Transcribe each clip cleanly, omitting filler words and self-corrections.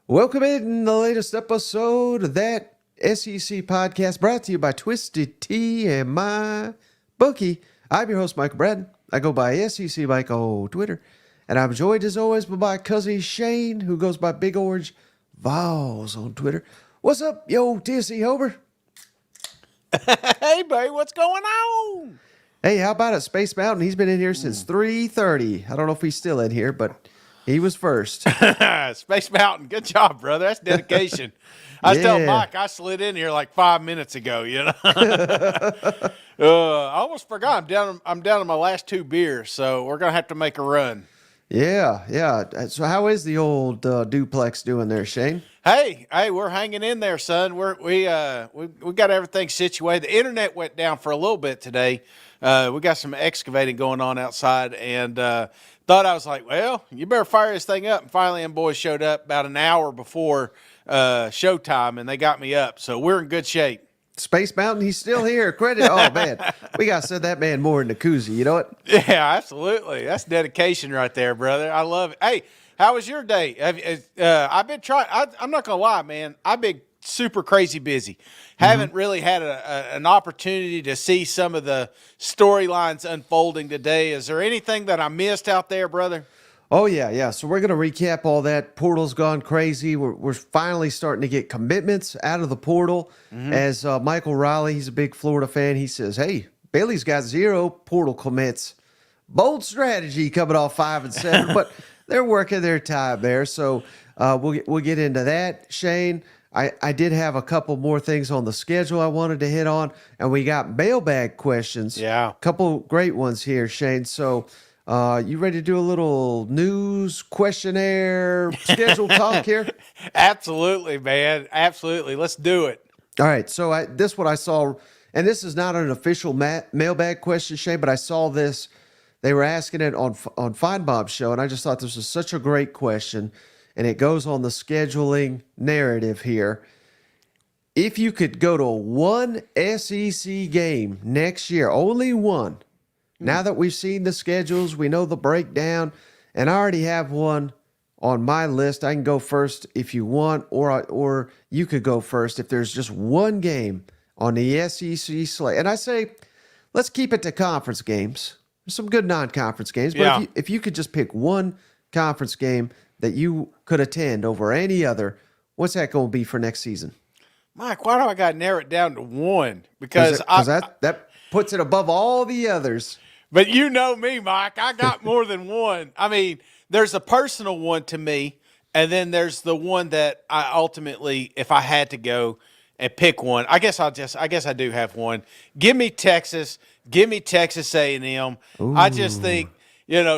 Welcome in the latest episode of that SEC podcast brought to you by Twisted Tea and my bookie. I'm your host, Michael Bratton. I go by SEC Mike on Twitter. And I'm joined as always by my cousin Shane, who goes by Big Orange Vols on Twitter. What's up, yo, TSC Hober? Hey, buddy, what's going on? Hey, how about it, Space Mountain? He's been in here since 3:30. I don't know if he's still in here, but he was first. Space Mountain, good job, brother. That's dedication. I was telling Yeah. Mike I slid in here like 5 minutes ago. I almost forgot. I'm down to my last two beers, so we're gonna have to make a run. Yeah. So how is the old duplex doing there, Shane? Hey, we're hanging in there, son. We got everything situated. The internet went down for a little bit today. We got some excavating going on outside, and thought I was like, well, you better fire this thing up. And finally, them boys showed up about an hour before showtime, and they got me up. So we're in good shape. Space Mountain, he's still here. Credit. Oh, man. We got to send that man more in the koozie. You know what? Yeah, absolutely. That's dedication right there, brother. I love it. Hey, how was your day? I've been trying. I'm not gonna lie, man. I've been super crazy busy. Haven't really had an opportunity to see some of the storylines unfolding today. Is there anything that I missed out there, brother? Oh, yeah. So we're going to recap all that. Portal's gone crazy. We're finally starting to get commitments out of the portal. As Michael Riley, he's a big Florida fan. He says, hey, Bailey's got 0 portal commits. Bold strategy coming off 5 and 7, but they're working their time there. So we'll get into that, Shane. I did have a couple more things on the schedule I wanted to hit on, and we got mailbag questions. Yeah. A couple great ones here, Shane. So you ready to do a little news questionnaire schedule talk here? Absolutely, man. Absolutely. Let's do it. All right. So this what I saw, and this is not an official mailbag question, Shane, but I saw this. They were asking it on Feinbaum's show, and I just thought this was such a great question. And it goes on the scheduling narrative here. If you could go to one SEC game next year, only one, now that we've seen the schedules, we know the breakdown, and I already have one on my list. I can go first if you want, or you could go first if there's just one game on the SEC slate. And I say, let's keep it to conference games. There's some good non-conference games, but Yeah. if you could just pick one conference game that you could attend over any other, what's that going to be for next season? Mike, why do I got to narrow it down to one? Because that puts it above all the others. But you know me, Mike. I got more than one. I mean, there's a personal one to me, and then there's the one that I ultimately, if I had to go and pick one, I guess I do have one. Give me Texas. Give me Texas A&M. I just think,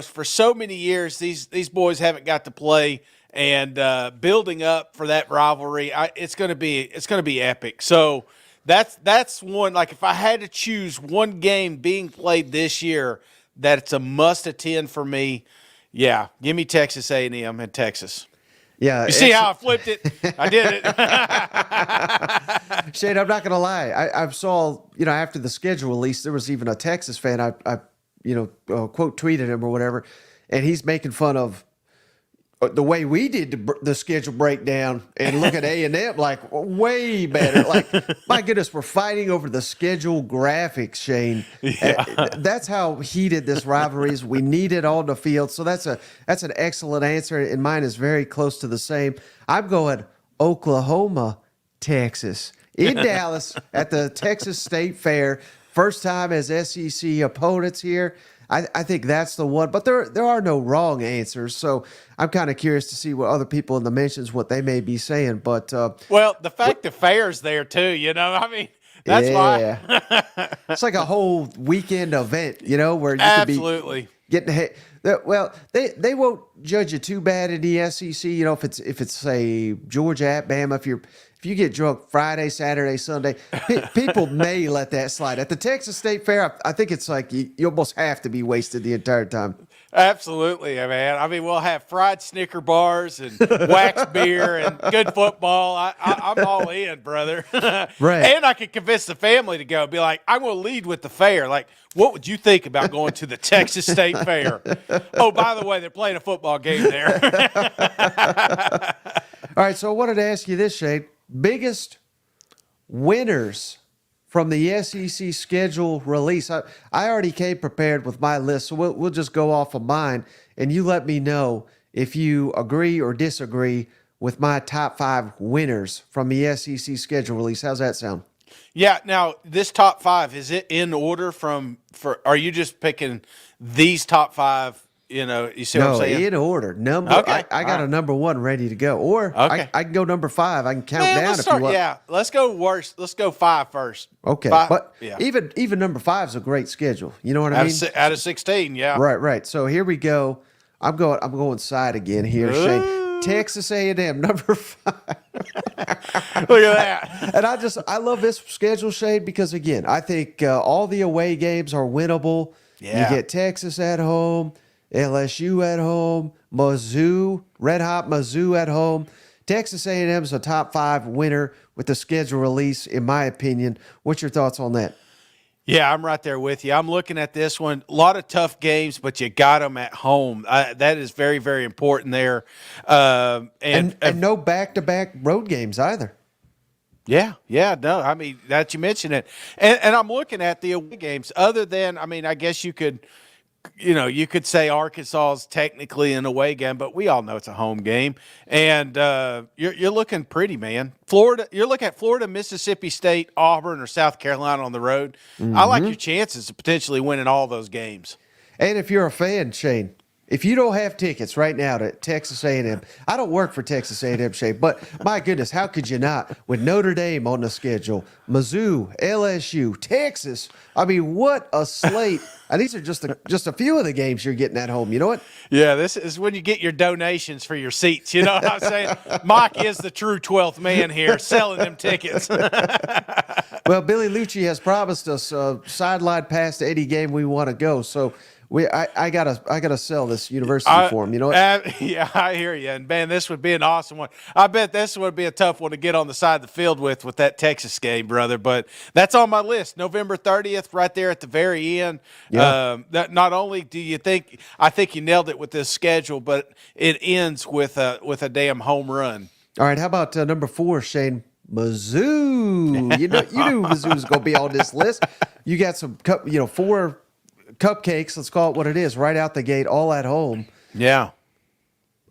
for so many years these boys haven't got to play, and building up for that rivalry, it's going to be epic. So that's one. Like, if I had to choose one game being played this year that it's a must attend for me, yeah, give me Texas A&M and Texas. Yeah, You see how I flipped it? I did it. Shane, I'm not going to lie. I saw, after the schedule release, there was even a Texas fan. I quote tweeted him or whatever, and he's making fun of the way we did the schedule breakdown and look at A&M like way better. Like, my goodness, we're fighting over the schedule graphics, Shane. Yeah. That's how heated this rivalry is. We need it on the field. So that's an excellent answer, and mine is very close to the same. I'm going Oklahoma, Texas, in Dallas at the Texas State Fair. First time as SEC opponents here. I think that's the one, but there are no wrong answers. So I'm kind of curious to see what other people in the mentions, what they may be saying. But Well, the fact the fair's there too, I mean, that's why. It's like a whole weekend event, where you Absolutely. could be getting ahead. Well, they won't judge you too bad in the SEC. If it's say Georgia at Bama, if you get drunk Friday, Saturday, Sunday, people may let that slide. At the Texas State Fair, I think it's like you almost have to be wasted the entire time. Absolutely, man. I mean, we'll have fried Snicker bars and wax beer and good football. I'm all in, brother. Right. And I could convince the family to go. Be like, I'm going to lead with the fair. Like, what would you think about going to the Texas State Fair? Oh, by the way, they're playing a football game there. All right, so I wanted to ask you this, Shane. Biggest winners from the SEC schedule release. I already came prepared with my list, so we'll just go off of mine, and you let me know if you agree or disagree with my top 5 winners from the SEC schedule release. How's that sound? Yeah. Now, this top 5, is it in order are you just picking these top 5? You see what I'm No, saying? in order. Okay, I got all a right. number 1 ready to go, or Okay. I can go number 5. I can count Man, down let's if start. you want. Yeah, let's go worst. Let's go 5 first. Okay, 5, but yeah, even number 5 is a great schedule. You know what I mean? out of 16. Yeah. Right. So here we go. I'm going side again here, Shane. Ooh. Texas A&M number 5. Look at that. And I love this schedule, Shane, because again, I think all the away games are winnable. Yeah. You get Texas at home, LSU at home, Red Hot Mizzou at home. Texas A&M is a top 5 winner with the schedule release, in my opinion. What's your thoughts on that? Yeah, I'm right there with you. I'm looking at this one. A lot of tough games, but you got them at home. That is very, very important there. And no back-to-back road games either. Yeah, no, I mean, that you mentioned it. And I'm looking at the away games other than, I mean, I guess you could say Arkansas is technically an away game, but we all know it's a home game. And you're looking pretty, man. You're looking at Florida, Mississippi State, Auburn, or South Carolina on the road. I like your chances of potentially winning all those games. And if you're a fan, Shane, if you don't have tickets right now to Texas A&M, I don't work for Texas A&M, Shane, but my goodness, how could you not? With Notre Dame on the schedule, Mizzou, LSU, Texas. I mean, what a slate. And these are just a few of the games you're getting at home. You know what? Yeah, this is when you get your donations for your seats. You know what I'm saying? Mike is the true 12th man here selling them tickets. Well, Billy Lucci has promised us a sideline pass to any game we want to go. So I gotta sell this university for him. You know what? Yeah, I hear you. And man, this would be an awesome one. I bet this would be a tough one to get on the side of the field with that Texas game, brother. But that's on my list. November 30th, right there at the very end. Yeah. That not only do you think I think you nailed it with this schedule, but it ends with a damn home run. All right. How about number 4, Shane? Mizzou. You knew Mizzou was going to be on this list. You got some 4 cupcakes, let's call it what it is, right out the gate, all at home. Yeah.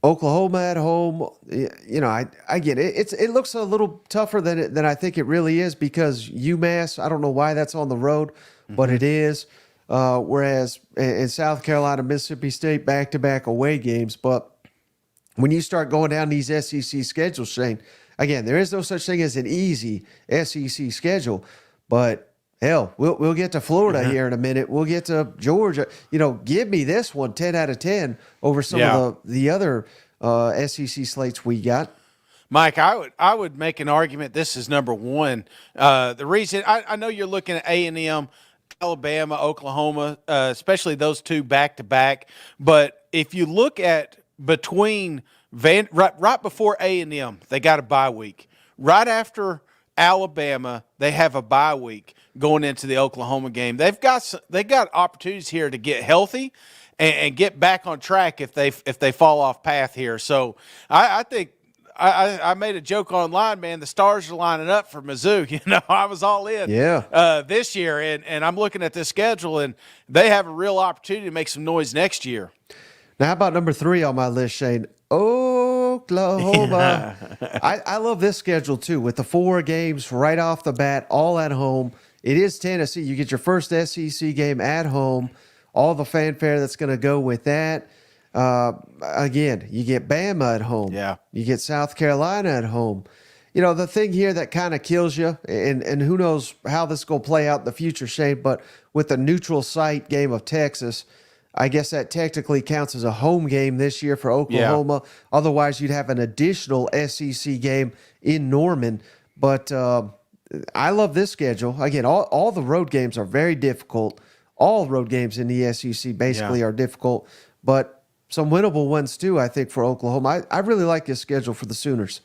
Oklahoma at home. I get it. It looks a little tougher than I think it really is because UMass, I don't know why that's on the road, but it is. Whereas in South Carolina, Mississippi State, back-to-back away games. But when you start going down these SEC schedules, Shane, again, there is no such thing as an easy SEC schedule, but hell, we'll get to Florida here in a minute. We'll get to Georgia. Give me this one 10 out of 10 over some of the other SEC slates we got. Mike, I would make an argument this is number 1. The reason I know you're looking at A&M, Alabama, Oklahoma, especially those 2 back-to-back. But if you look at between right before A&M, they got a bye week. Right after Alabama, they have a bye week going into the Oklahoma game. They got opportunities here to get healthy and get back on track if they fall off path here. So I think I made a joke online, man. The stars are lining up for Mizzou. I was all in this year, and I'm looking at this schedule, and they have a real opportunity to make some noise next year. Now, how about number 3 on my list, Shane? Oklahoma. I love this schedule, too, with the 4 games right off the bat, all at home. It is Tennessee. You get your first SEC game at home, all the fanfare that's going to go with that. Again, you get Bama at home. Yeah. You get South Carolina at home. The thing here that kind of kills you, and who knows how this is going to play out in the future, Shane, but with the neutral site game of Texas, I guess that technically counts as a home game this year for Oklahoma. Yeah. Otherwise, you'd have an additional SEC game in Norman. But I love this schedule. Again, all the road games are very difficult. All road games in the SEC basically are difficult. But some winnable ones, too, I think, for Oklahoma. I really like this schedule for the Sooners.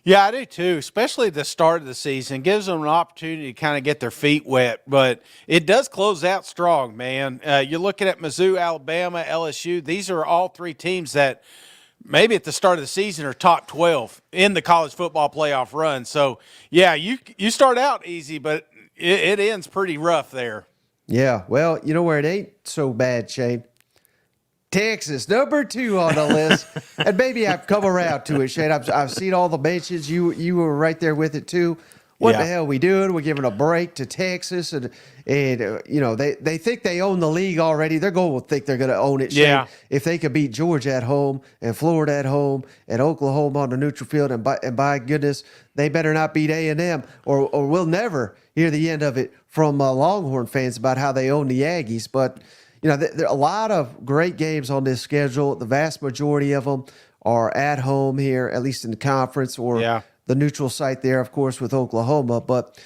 Yeah, I do too, especially the start of the season. Gives them an opportunity to kind of get their feet wet, but it does close out strong, man. You're looking at Mizzou, Alabama, LSU. These are all 3 teams that maybe at the start of the season are top 12 in the college football playoff run. So, yeah, you start out easy, but it ends pretty rough there. Yeah, well, you know where it ain't so bad, Shane? Texas, number 2 on the list. And maybe I've come around to it, Shane. I've seen all the mentions. You were right there with it, too. What the hell are we doing? We're giving a break to Texas. And they think they own the league already. They're going to think they're going to own it, Shane. Yeah. If they could beat Georgia at home and Florida at home and Oklahoma on the neutral field, and by goodness, they better not beat A&M or we'll never hear the end of it from Longhorn fans about how they own the Aggies. But, there are a lot of great games on this schedule. The vast majority of them are at home here, at least in the conference or the neutral site there, of course, with Oklahoma. But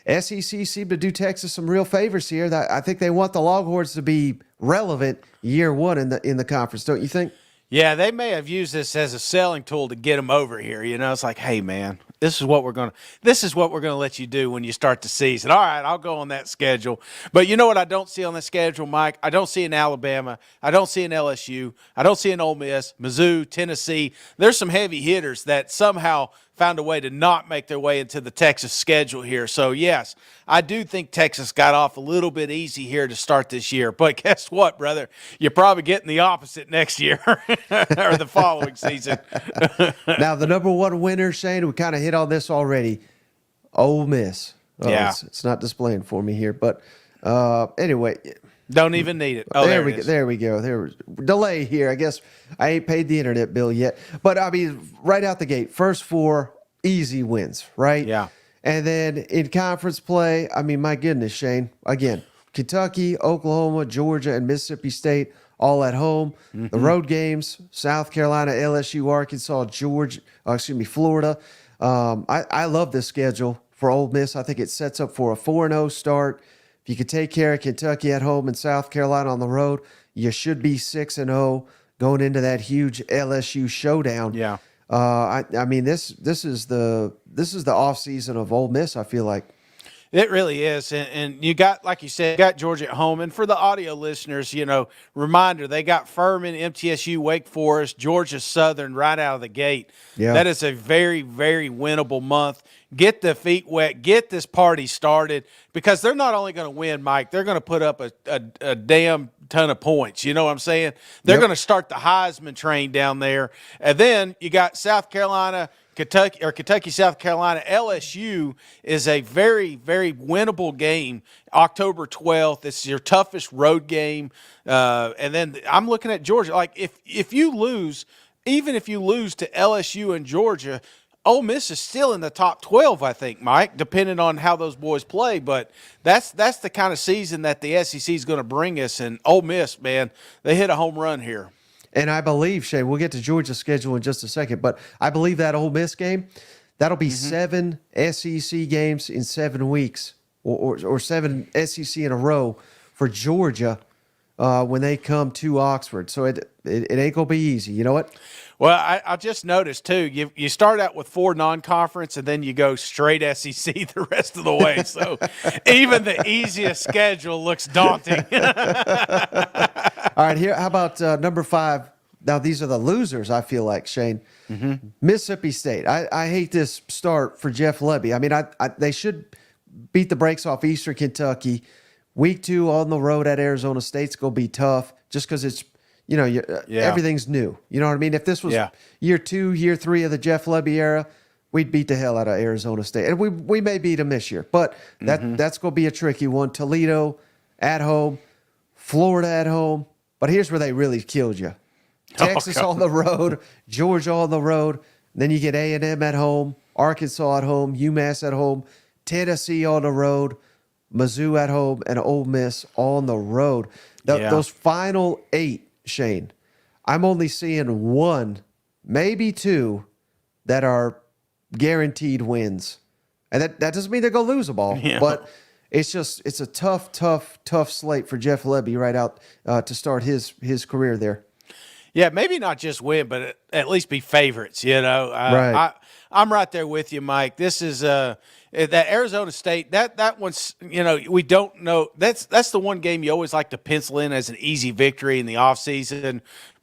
SEC seemed to do Texas some real favors here. I think they want the Longhorns to be relevant year one in the conference, don't you think? Yeah, they may have used this as a selling tool to get them over here. It's like, hey, man, this is what we're gonna let you do when you start the season. All right, I'll go on that schedule. But you know what I don't see on the schedule, Mike? I don't see an Alabama. I don't see an LSU. I don't see an Ole Miss, Mizzou, Tennessee. There's some heavy hitters that somehow found a way to not make their way into the Texas schedule here. So, yes, I do think Texas got off a little bit easy here to start this year. But guess what, brother? You're probably getting the opposite next year or the following season. Now, the number 1 winner, Shane, we kind of hit on this already, Ole Miss. Yeah. It's not displaying for me here. But anyway. Don't even need it. Oh, there we go. There we go. There was delay here. I guess I ain't paid the internet bill yet. But, I mean, right out the gate, first 4 easy wins, right? Yeah. And then in conference play, I mean, my goodness, Shane. Again, Kentucky, Oklahoma, Georgia, and Mississippi State all at home. Mm-hmm. The road games, South Carolina, LSU, Arkansas, Florida. I love this schedule for Ole Miss. I think it sets up for a 4-0 start. If you could take care of Kentucky at home and South Carolina on the road, you should be 6-0 going into that huge LSU showdown. Yeah. I mean, this is the offseason of Ole Miss, I feel like. It really is. And you got, like you said, you got Georgia at home. And for the audio listeners, reminder, they got Furman, MTSU, Wake Forest, Georgia Southern right out of the gate. Yeah. That is a very, very winnable month. Get the feet wet. Get this party started because they're not only going to win, Mike, they're going to put up a damn ton of points. You know what I'm saying? They're going to start the Heisman train down there. And then you got South Carolina, Kentucky, South Carolina. LSU is a very, very winnable game. October 12th. It's your toughest road game. And then I'm looking at Georgia. Like if you lose, even if you lose to LSU and Georgia, Ole Miss is still in the top 12, I think, Mike, depending on how those boys play. But that's the kind of season that the SEC is going to bring us. And Ole Miss, man, they hit a home run here. And I believe, Shane, we'll get to Georgia's schedule in just a second, but I believe that Ole Miss game, that'll be 7 SEC games in 7 weeks or 7 SEC in a row for Georgia when they come to Oxford. So it ain't going to be easy. You know what? Well, I just noticed, too, you start out with 4 non-conference, and then you go straight SEC the rest of the way. So even the easiest schedule looks daunting. All right, here. How about number 5? Now, these are the losers, I feel like, Shane. Mm-hmm. Mississippi State. I hate this start for Jeff Lebby. I mean, they should beat the brakes off Eastern Kentucky. Week 2 on the road at Arizona State's going to be tough just because it's, everything's new. You know what I mean? If this was year 2, year 3 of the Jeff Lebby era, we'd beat the hell out of Arizona State. And we may beat them this year, but that's going to be a tricky one. Toledo at home, Florida at home. But here's where they really killed you. Texas on the road, Georgia on the road. Then you get A&M at home, Arkansas at home, UMass at home, Tennessee on the road, Mizzou at home, and Ole Miss on the road. Those final 8, Shane, I'm only seeing 1, maybe 2 that are guaranteed wins. And that doesn't mean they're going to lose a ball, but it's a tough slate for Jeff Lebby right out to start his career there. Yeah, maybe not just win, but at least be favorites, Right. I'm right there with you, Mike. This is that Arizona State, that one's, we don't know. That's the one game you always like to pencil in as an easy victory in the offseason.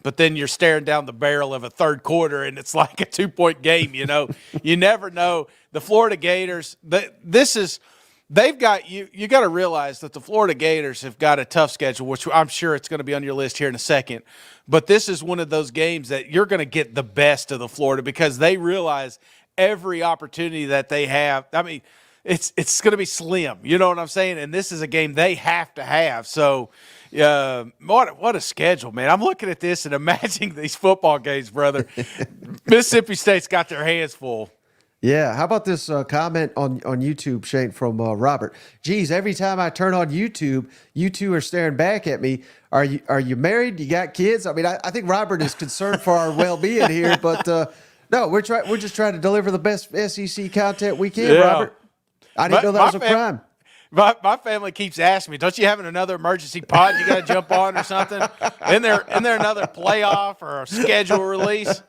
but then you're staring down the barrel of a third quarter and it's like a 2-point game. You never know. The Florida Gators, they've got you got to realize that the Florida Gators have got a tough schedule, which I'm sure it's going to be on your list here in a second. But this is one of those games that you're going to get the best of the Florida because they realize every opportunity that they have. I mean, it's going to be slim. You know what I'm saying? And this is a game they have to have. So, what a schedule, man. I'm looking at this and imagining these football games, brother. Mississippi State's got their hands full. Yeah. How about this comment on YouTube, Shane, from Robert? Geez, every time I turn on YouTube, you two are staring back at me. Are you married? You got kids? I mean, I think Robert is concerned for our well-being here, but no, we're just trying to deliver the best SEC content we can, Robert. I didn't know that was a crime. My family keeps asking me, "Don't you have another emergency pod you got to jump on or something? Isn't there another playoff or a schedule release?"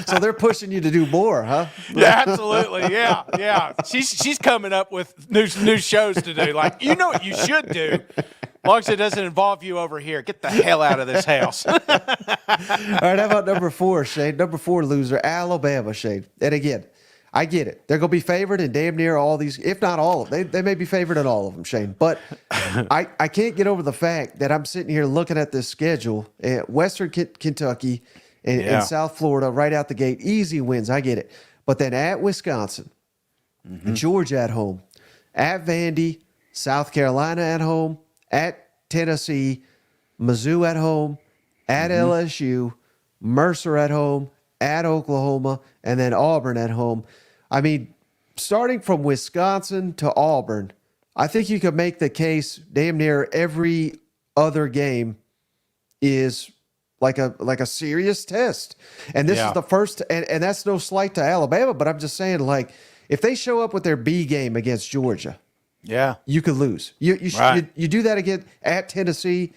So they're pushing you to do more, huh? Yeah, absolutely. Yeah. She's coming up with new shows to do. Like, you know what you should do, as long as it doesn't involve you over here. Get the hell out of this house. All right, how about number 4, Shane? Number 4 loser, Alabama, Shane. And again, I get it. They're going to be favored in damn near all these, if not all of them. They may be favored in all of them, Shane. But I can't get over the fact that I'm sitting here looking at this schedule at Western Kentucky and South Florida right out the gate. Easy wins. I get it. But then at Wisconsin, Georgia at home, at Vandy, South Carolina at home, at Tennessee, Mizzou at home, at LSU, Mercer at home, at Oklahoma, and then Auburn at home. I mean, starting from Wisconsin to Auburn, I think you could make the case damn near every other game is like a serious test. And this is the first, and that's no slight to Alabama, but I'm just saying, like, if they show up with their B game against Georgia, you could lose. You do that again at Tennessee,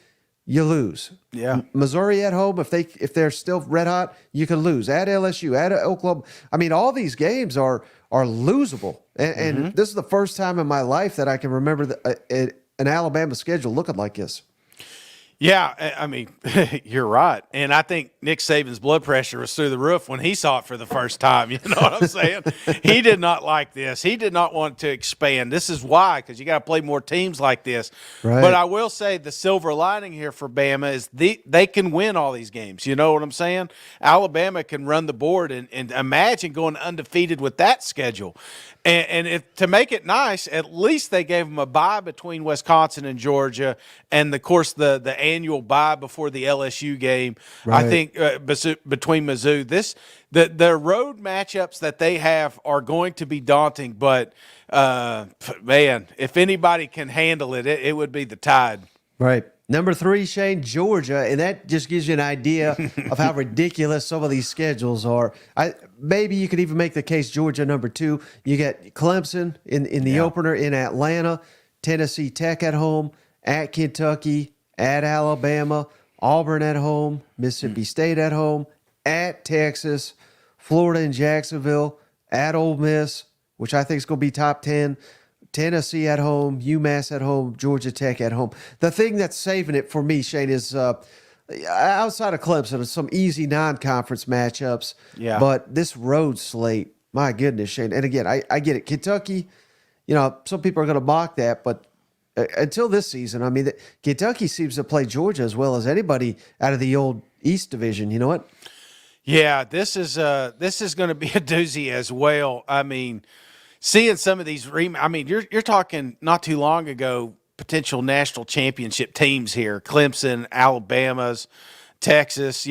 you lose. Yeah. Missouri at home, if they're still red hot, you can lose. At LSU, at Oklahoma. I mean, all these games are losable. And this is the first time in my life that I can remember an Alabama schedule looking like this. Yeah, I mean, you're right. And I think Nick Saban's blood pressure was through the roof when he saw it for the first time. You know what I'm saying? He did not like this. He did not want to expand. This is why, because you got to play more teams like this. Right. But I will say the silver lining here for Bama is they can win all these games. You know what I'm saying? Alabama can run the board and imagine going undefeated with that schedule. And to make it nice, at least they gave them a bye between Wisconsin and Georgia, and of course the annual bye before the LSU game. Right. I think between Mizzou, the road matchups that they have are going to be daunting. But man, if anybody can handle it, it would be the Tide. Right. Number 3, Shane, Georgia, and that just gives you an idea of how ridiculous some of these schedules are. Maybe you could even make the case Georgia number 2. You get Clemson in the opener in Atlanta, Tennessee Tech at home, at Kentucky, at Alabama, Auburn at home, Mississippi State at home, at Texas, Florida and Jacksonville, at Ole Miss, which I think is going to be top 10, Tennessee at home, UMass at home, Georgia Tech at home. The thing that's saving it for me, Shane, is outside of Clemson, some easy non-conference matchups. Yeah. But this road slate, my goodness, Shane. And again, I get it. Kentucky, some people are going to mock that, but until this season, I mean, Kentucky seems to play Georgia as well as anybody out of the old East Division. You know what? Yeah, this is going to be a doozy as well. I mean, seeing some of these, you're talking not too long ago, potential national championship teams here: Clemson, Alabama's, Texas,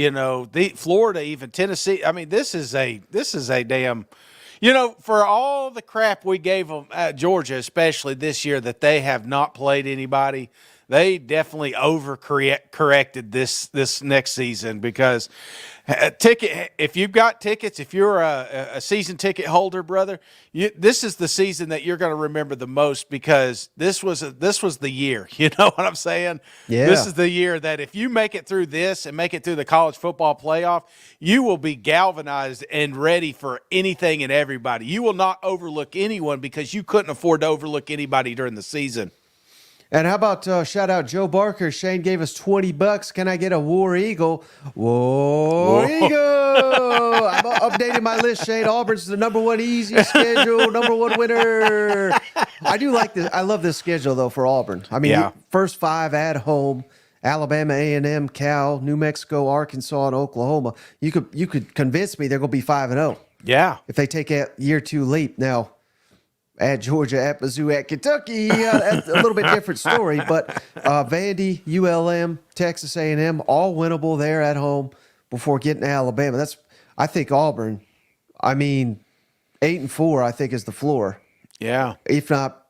Florida, even Tennessee. I mean, this is a damn, for all the crap we gave them at Georgia, especially this year, that they have not played anybody. They definitely overcorrected this next season because if you've got tickets, if you're a season ticket holder, brother, this is the season that you're going to remember the most because this was the year. You know what I'm saying? Yeah. This is the year that if you make it through this and make it through the college football playoff, you will be galvanized and ready for anything and everybody. You will not overlook anyone because you couldn't afford to overlook anybody during the season. And how about shout out Joe Barker? Shane gave us $20. Can I get a War Eagle? War Whoa. Eagle! I'm updating my list. Shane, Auburn's the number one easy schedule, number one winner. I do like this. I love this schedule though for Auburn. I mean, Yeah. first 5 at home. Alabama, A&M, Cal, New Mexico, Arkansas, and Oklahoma. You could convince me they're going to be 5-0 Yeah. if they take a year 2 leap. Now, at Georgia, at Mizzou, at Kentucky, that's a little bit different story. But Vandy, ULM, Texas A&M, all winnable there at home before getting to Alabama. I think Auburn. I mean, 8-4, I think is the floor. Yeah. If not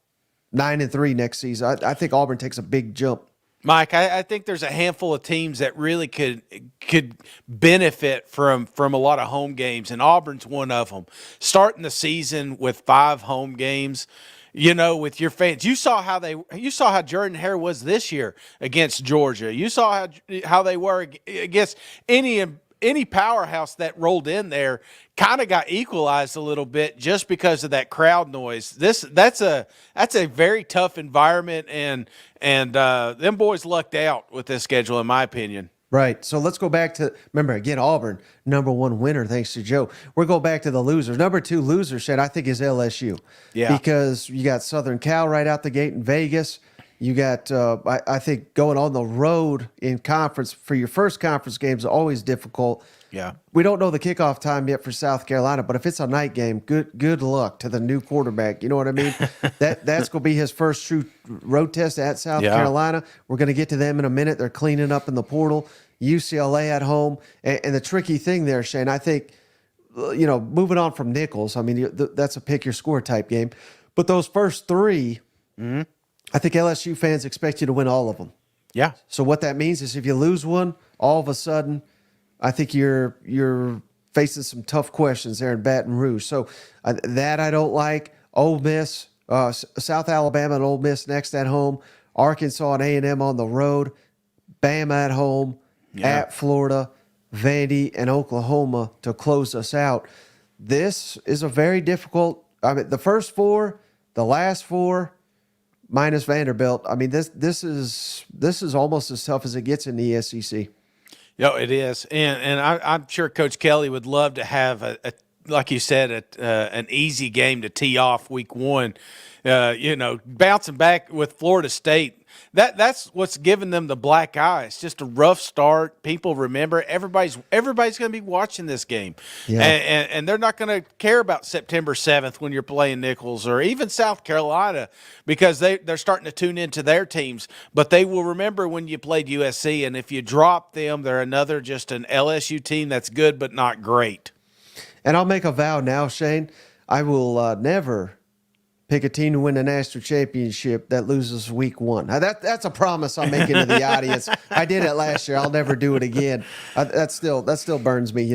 9-3 next season, I think Auburn takes a big jump. Mike, I think there's a handful of teams that really could benefit from a lot of home games, and Auburn's one of them. Starting the season with 5 home games, with your fans, you saw how Jordan Hare was this year against Georgia. You saw how they were against any powerhouse that rolled in there. Kind of got equalized a little bit just because of that crowd noise. That's a very tough environment, and them boys lucked out with this schedule, in my opinion. Right. So let's go back to, remember, again, Auburn, number 1 winner, thanks to Joe. We're going back to the losers. Number 2 loser, Shane, I think is LSU. Yeah. Because you got Southern Cal right out the gate in Vegas. You got, I think, going on the road in conference for your first conference game is always difficult. Yeah. We don't know the kickoff time yet for South Carolina, but if it's a night game, good luck to the new quarterback. You know what I mean? That's going to be his first true road test at South Carolina. We're going to get to them in a minute. They're cleaning up in the portal. UCLA at home. And the tricky thing there, Shane, I think, moving on from Nichols, I mean, that's a pick your score type game. But those first 3, I think LSU fans expect you to win all of them. Yeah. So what that means is if you lose one, all of a sudden, I think you're facing some tough questions there in Baton Rouge. So that I don't like. Ole Miss, South Alabama and Ole Miss next at home. Arkansas and A&M on the road. Bama at home. At Florida. Vandy and Oklahoma to close us out. This is a very difficult. I mean, the first 4, the last 4, minus Vanderbilt. I mean, this is almost as tough as it gets in the SEC. Yeah, it is, and I'm sure Coach Kelly would love to have a like you said, an easy game to tee off week 1. Bouncing back with Florida State. That's what's giving them the black eye. It's just a rough start. People remember everybody's going to be watching this game, and they're not going to care about September 7th when you're playing Nichols or even South Carolina because they're starting to tune into their teams. But they will remember when you played USC, and if you drop them, they're just an LSU team that's good but not great. And I'll make a vow now, Shane. I will never pick a team to win the national championship that loses week 1. Now, that's a promise I'm making to the audience. I did it last year. I'll never do it again. That still burns me,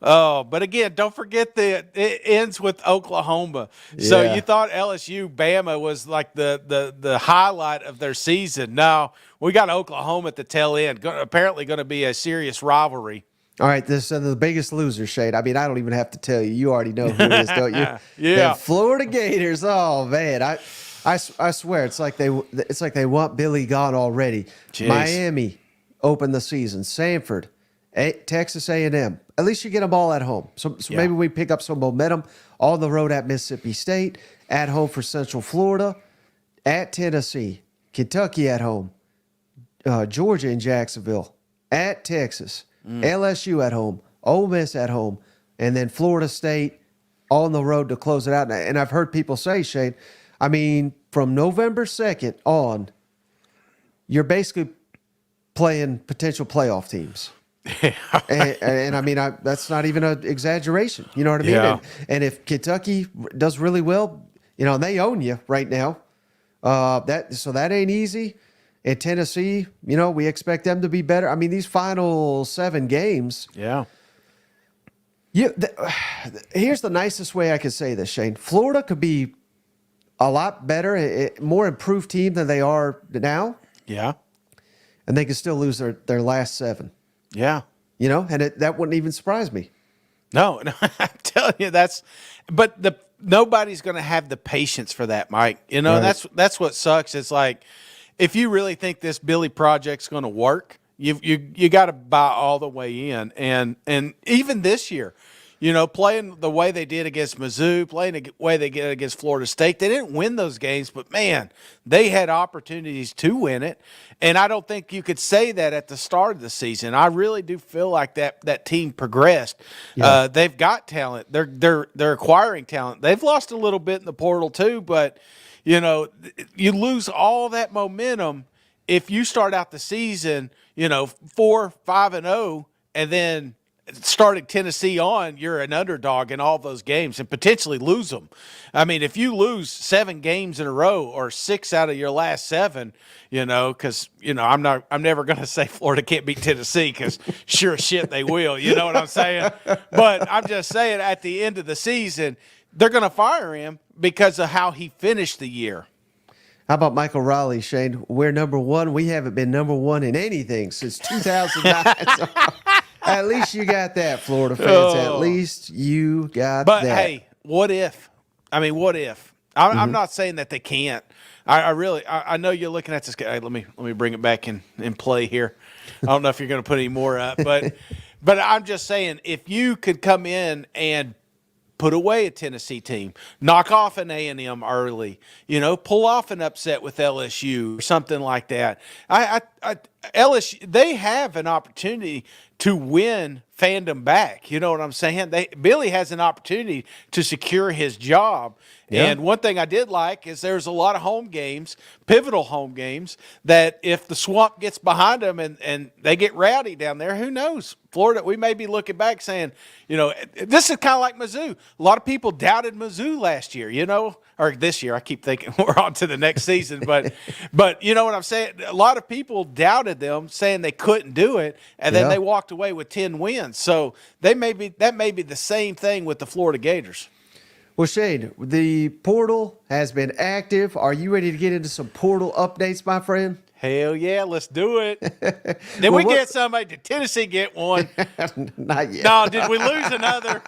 Oh, but again, don't forget that it ends with Oklahoma. So Yeah. you thought LSU Bama was like the highlight of their season. No, we got Oklahoma at the tail end. Apparently going to be a serious rivalry. All right, this is the biggest loser, Shade. I mean, I don't even have to tell you. You already know who it is, don't you? Yeah. The Florida Gators. Oh man, I swear it's like they want Billy gone already. Jeez. Miami opened the season. Sanford, Texas A&M. At least you get them all at home. So maybe we pick up some momentum on the road at Mississippi State, at home for Central Florida, at Tennessee, Kentucky at home, Georgia in Jacksonville, at Texas. LSU at home, Ole Miss at home, and then Florida State on the road to close it out. And I've heard people say, Shane, I mean, from November 2nd on, you're basically playing potential playoff teams. and I mean, that's not even an exaggeration. You know what I mean? Yeah. And if Kentucky does really well, they own you right now. That ain't easy. In Tennessee, we expect them to be better. I mean, these final 7 games. Yeah. Here's the nicest way I could say this, Shane. Florida could be a lot better, a more improved team than they are now. Yeah. And they could still lose their last 7. Yeah. And that wouldn't even surprise me. No, I'm telling you, but nobody's going to have the patience for that, Mike. You know, Right. that's what sucks. It's like, if you really think this Billy project's going to work, you got to buy all the way in. And even this year, you know, playing the way they did against Mizzou, playing the way they did against Florida State, they didn't win those games, but man, they had opportunities to win it. And I don't think you could say that at the start of the season. I really do feel like that team progressed. Yeah. They've got talent. They're acquiring talent. They've lost a little bit in the portal too, but you know, you lose all that momentum if you start out the season, you know, 4-5-0, and then starting Tennessee on, you're an underdog in all those games and potentially lose them. I mean, if you lose 7 games in a row or 6 out of your last 7, you know, because, you know, I'm never going to say Florida can't beat Tennessee, because sure as shit they will. You know what I'm saying? But I'm just saying, at the end of the season, they're going to fire him because of how he finished the year. How about Michael Raleigh, Shane? We're number one. We haven't been number one in anything since 2009. So at least you got that, Florida fans. At least you got But that. hey, what if? I mean, what if? I'm not saying that they can't. I really know you're looking at this guy. Hey, let me bring it back in play here. I don't know if you're going to put any more up, but I'm just saying, if you could come in and put away a Tennessee team, knock off an A&M early, you know, pull off an upset with LSU or something like that. LSU, they have an opportunity to win fandom back. You know what I'm saying? Billy has an opportunity to secure his job. Yeah. And one thing I did like is there's a lot of home games, pivotal home games, that if the swamp gets behind them and they get rowdy down there, who knows? Florida, we may be looking back saying, you know, this is kind of like Mizzou. A lot of people doubted Mizzou last year, you know, or this year. I keep thinking we're on to the next season, but you know what I'm saying? A lot of people doubted them, saying they couldn't do it, and then they walked away with 10 wins. So that may be the same thing with the Florida Gators. Well, Shane, the portal has been active. Are you ready to get into some portal updates, my friend? Hell yeah, let's do it. Did we get somebody? Did Tennessee get one? Not yet. No, did we lose another?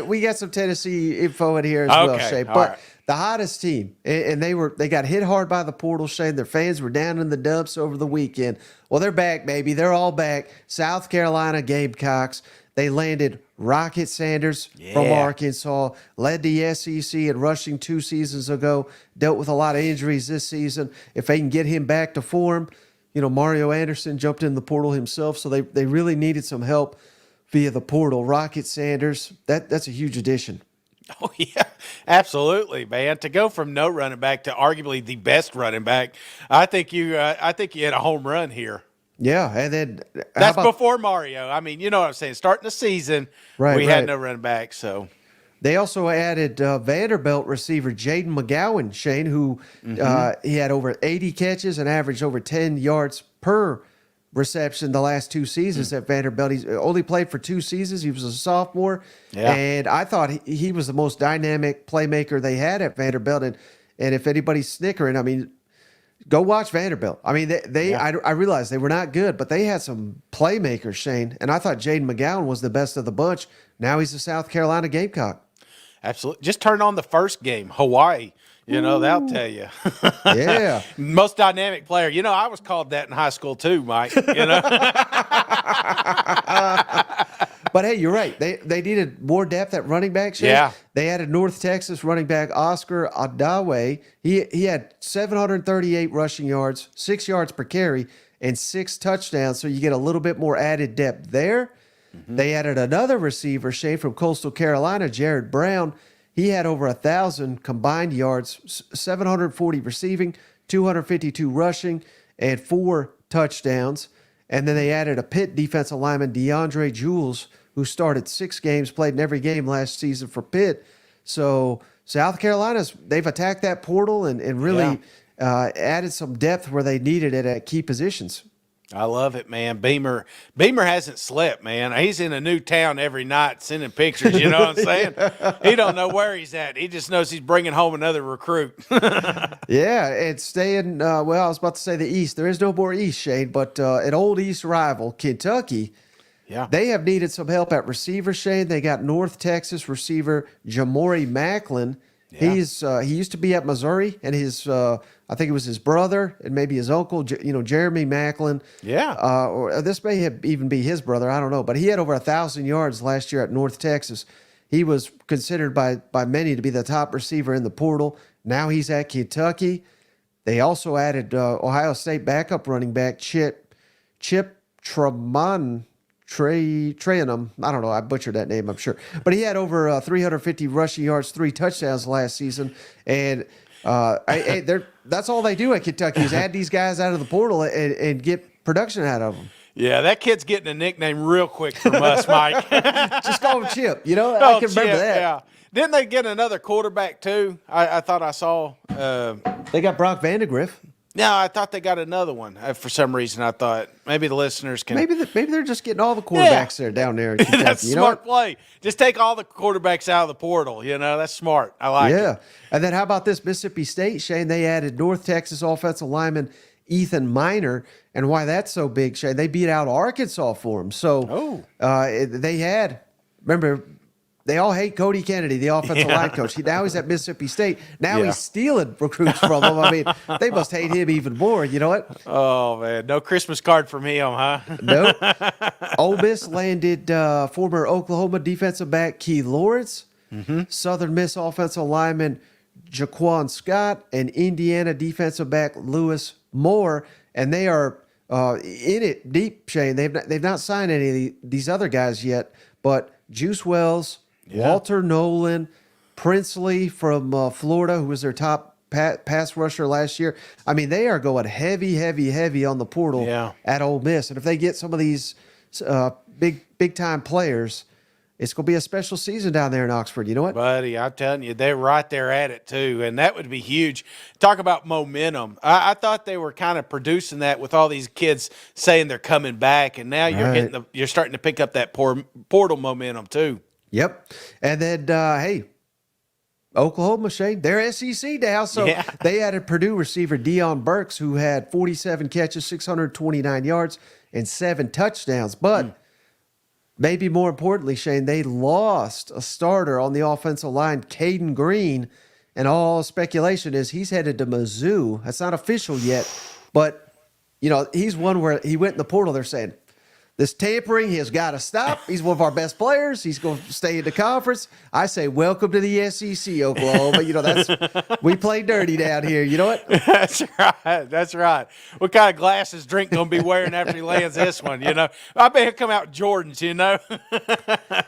We got some Tennessee info in here as well, Shane. But right. The hottest team, and they got hit hard by the portal, Shane. Their fans were down in the dumps over the weekend. Well, they're back, baby. They're all back. South Carolina Gamecocks. They landed Rocket Sanders from Arkansas, led the SEC in rushing 2 seasons ago, dealt with a lot of injuries this season. If they can get him back to form, you know, Mario Anderson jumped in the portal himself, so they really needed some help via the portal. Rocket Sanders, that's a huge addition. Oh, yeah, absolutely, man. To go from no running back to arguably the best running back, I think you had a home run here. Yeah, and then that's before Mario. I mean, you know what I'm saying. Starting the season, we had no running back. So they also added Vanderbilt receiver Jaden McGowan, Shane, who he had over 80 catches and averaged over 10 yards per reception the last 2 seasons at Vanderbilt. He's only played for 2 seasons. He was a sophomore, and I thought he was the most dynamic playmaker they had at Vanderbilt. And if anybody's snickering, I mean, go watch Vanderbilt. I mean, I realized they were not good, but they had some playmakers, Shane. And I thought Jaden McGowan was the best of the bunch. Now he's a South Carolina Gamecock. Absolutely. Just turn on the first game, Hawaii. You know, they'll tell you. Yeah. Most dynamic player. You know, I was called that in high school too, Mike. You know? But hey, you're right. They needed more depth at running back. Shane. Yeah. They added North Texas running back Oscar Adawe. He had 738 rushing yards, 6 yards per carry, and 6 touchdowns. So you get a little bit more added depth there. Mm-hmm. They added another receiver, Shane, from Coastal Carolina, Jared Brown. He had over 1,000 combined yards, 740 receiving, 252 rushing, and 4 touchdowns. And then they added a Pitt defensive lineman, DeAndre Jules, who started 6 games, played in every game last season for Pitt. So South Carolina's, they've attacked that portal and really added some depth where they needed it at key positions. I love it, man. Beamer hasn't slept, man. He's in a new town every night sending pictures, you know what I'm saying? He don't know where he's at. He just knows he's bringing home another recruit. Yeah, and staying, I was about to say the East. There is no more East, Shane, but an old East rival, Kentucky, Yeah. They have needed some help at receiver, Shane. They got North Texas receiver Jamori Macklin. Yeah. He used to be at Missouri, and his I think it was his brother and maybe his uncle, Jeremy Macklin. Yeah. Or this may have even be his brother. I don't know, but he had over 1,000 yards last year at North Texas. He was considered by many to be the top receiver in the portal. Now he's at Kentucky. They also added Ohio State backup running back Chip Trayanum. I don't know. I butchered that name, I'm sure. But he had over 350 rushing yards, 3 touchdowns last season. And that's all they do at Kentucky is add these guys out of the portal and get production out of them. Yeah, that kid's getting a nickname real quick from us, Mike. Just call him Chip. I can remember that. Yeah. Didn't they get another quarterback, too? I thought I saw. They got Brock Vandegrift. No, I thought they got another one. For some reason, I thought maybe the listeners can. Maybe they're just getting all the quarterbacks there down there in Kentucky. That's a smart play. Just take all the quarterbacks out of the portal. That's smart. I like it. Yeah. And then how about this Mississippi State, Shane? They added North Texas offensive lineman Ethan Miner. And why that's so big, Shane, they beat out Arkansas for him. So they had, remember, they all hate Cody Kennedy, the offensive line coach. Now he's at Mississippi State. Now he's stealing recruits from them. I mean, they must hate him even more. You know what? Oh, man. No Christmas card from him, huh? Nope. Ole Miss landed former Oklahoma defensive back Key Lawrence, Southern Miss offensive lineman Jaquan Scott, and Indiana defensive back Lewis Moore. And they are in it deep, Shane. They've not signed any of these other guys yet, but Juice Wells, Walter Nolan, Princely from Florida, who was their top pass rusher last year. I mean, they are going heavy on the portal at Ole Miss. And if they get some of these big time players, it's going to be a special season down there in Oxford. You know what? Buddy, I'm telling you, they're right there at it, too. And that would be huge. Talk about momentum. I thought they were kind of producing that with all these kids saying they're coming back. And now you're starting to pick up that portal momentum, too. Yep. And then, Oklahoma, Shane, they're SEC now. So they added Purdue receiver Deion Burks, who had 47 catches, 629 yards, and 7 touchdowns. But maybe more importantly, Shane, they lost a starter on the offensive line, Caden Green, and all speculation is he's headed to Mizzou. That's not official yet, but, he's one where he went in the portal. They're saying, this tampering has got to stop. He's one of our best players. He's going to stay in the conference. I say, welcome to the SEC, Oklahoma. We play dirty down here. You know what? That's right. That's right. What kind of glasses Drink going to be wearing after he lands this one? I bet he'll come out Jordans,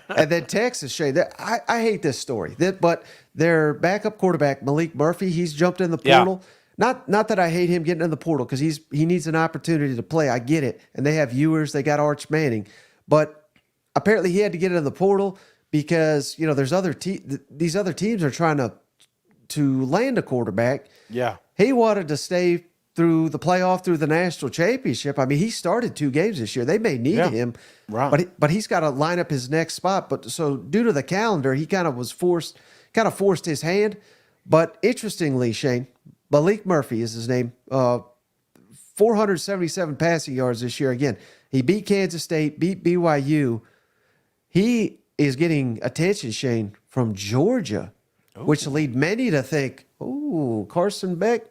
And then Texas, Shane, I hate this story. But their backup quarterback, Malik Murphy, he's jumped in the portal. Yeah. Not that I hate him getting in the portal because he needs an opportunity to play. I get it. And they have Ewers. They got Arch Manning. But apparently he had to get in the portal because, there's these other teams are trying to land a quarterback. Yeah. He wanted to stay through the playoff, through the national championship. I mean, he started 2 games this year. They may need him. Right. But he's got to line up his next spot. But so due to the calendar, he kind of forced his hand. But interestingly, Shane, Malik Murphy is his name. 477 passing yards this year. Again, he beat Kansas State, beat BYU. He is getting attention, Shane, from Georgia, which lead many to think, Carson Beck,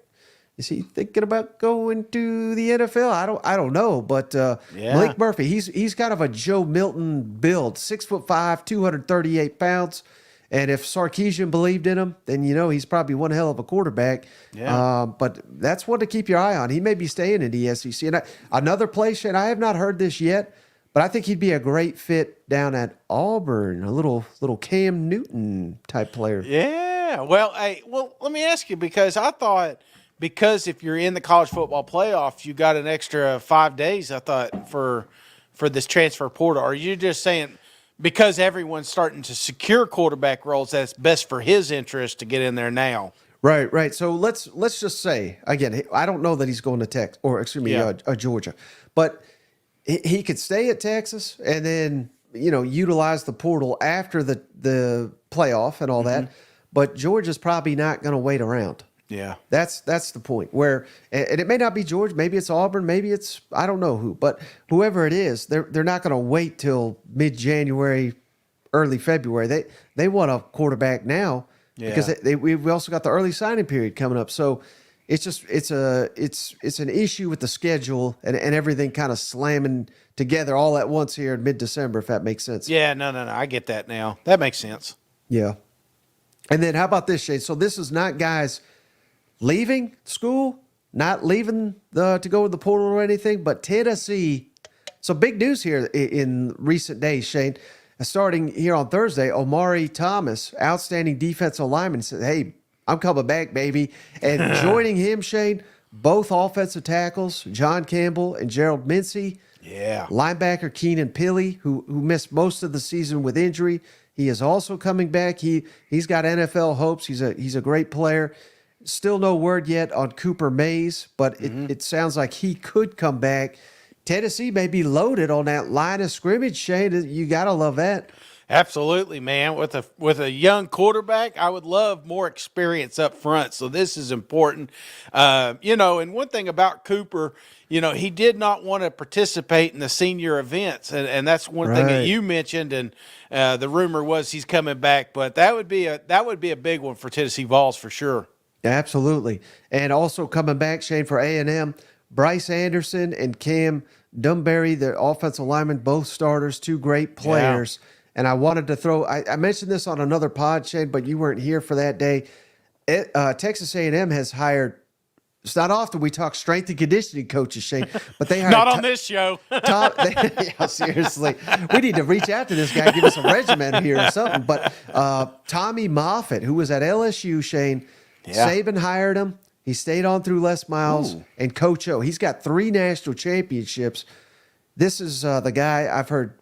is he thinking about going to the NFL? I don't know, but Malik Murphy, he's kind of a Joe Milton build, 6'5", 238 pounds. And if Sarkisian believed in him, then he's probably one hell of a quarterback. Yeah. But that's one to keep your eye on. He may be staying in the SEC. And another place, and I have not heard this yet, but I think he'd be a great fit down at Auburn, a little Cam Newton type player. Yeah. Well, let me ask you, because I thought if you're in the college football playoff, you got an extra 5 days, I thought, for this transfer portal. Are you just saying – because everyone's starting to secure quarterback roles, that's best for his interest to get in there now? Right. So let's just say, again, I don't know that he's going to Texas, or Georgia, but he could stay at Texas and then utilize the portal after the playoff and all that. But Georgia's probably not going to wait around. Yeah. That's the point where, and it may not be Georgia, maybe it's Auburn, maybe it's, I don't know who, but whoever it is, they're not going to wait till mid-January, early February. They want a quarterback now because Yeah. we've also got the early signing period coming up. So it's an issue with the schedule and everything kind of slamming together all at once here in mid-December, if that makes sense. Yeah, no. I get that now. That makes sense. Yeah. And then how about this, Shade? So this is not guys leaving school, not leaving to go in the portal or anything, but Tennessee. So big news here in recent days, Shane. Starting here on Thursday, Omari Thomas, outstanding defensive lineman, said, "Hey, I'm coming back, baby." And joining him, Shane, both offensive tackles, John Campbell and Gerald Mincey. Yeah. Linebacker Keenan Pili, who missed most of the season with injury. He is also coming back. He's got NFL hopes. He's a great player. Still no word yet on Cooper Mays, but it sounds like he could come back. Tennessee may be loaded on that line of scrimmage, Shane. You got to love that. Absolutely, man. With a young quarterback, I would love more experience up front. So this is important. And one thing about Cooper, he did not want to participate in the senior events, and that's one thing that Right. you mentioned. And the rumor was he's coming back, but that would be a big one for Tennessee Vols for sure. Absolutely. And also coming back, Shane, for A&M, Bryce Anderson and Cam Dunbury, the offensive linemen, both starters, two great players. And I wanted to throw, I mentioned this on another pod, Shane, but you weren't here for that day. Texas A&M has hired, it's not often we talk strength and conditioning coaches, Shane, but they hired Not on this show. yeah, seriously. We need to reach out to this guy, give us a regimen here or something. But Tommy Moffitt, who was at LSU, Shane, Yeah. Saban hired him. He stayed on through Les Miles and Coach O. He's got 3 national championships. This is the guy I've heard,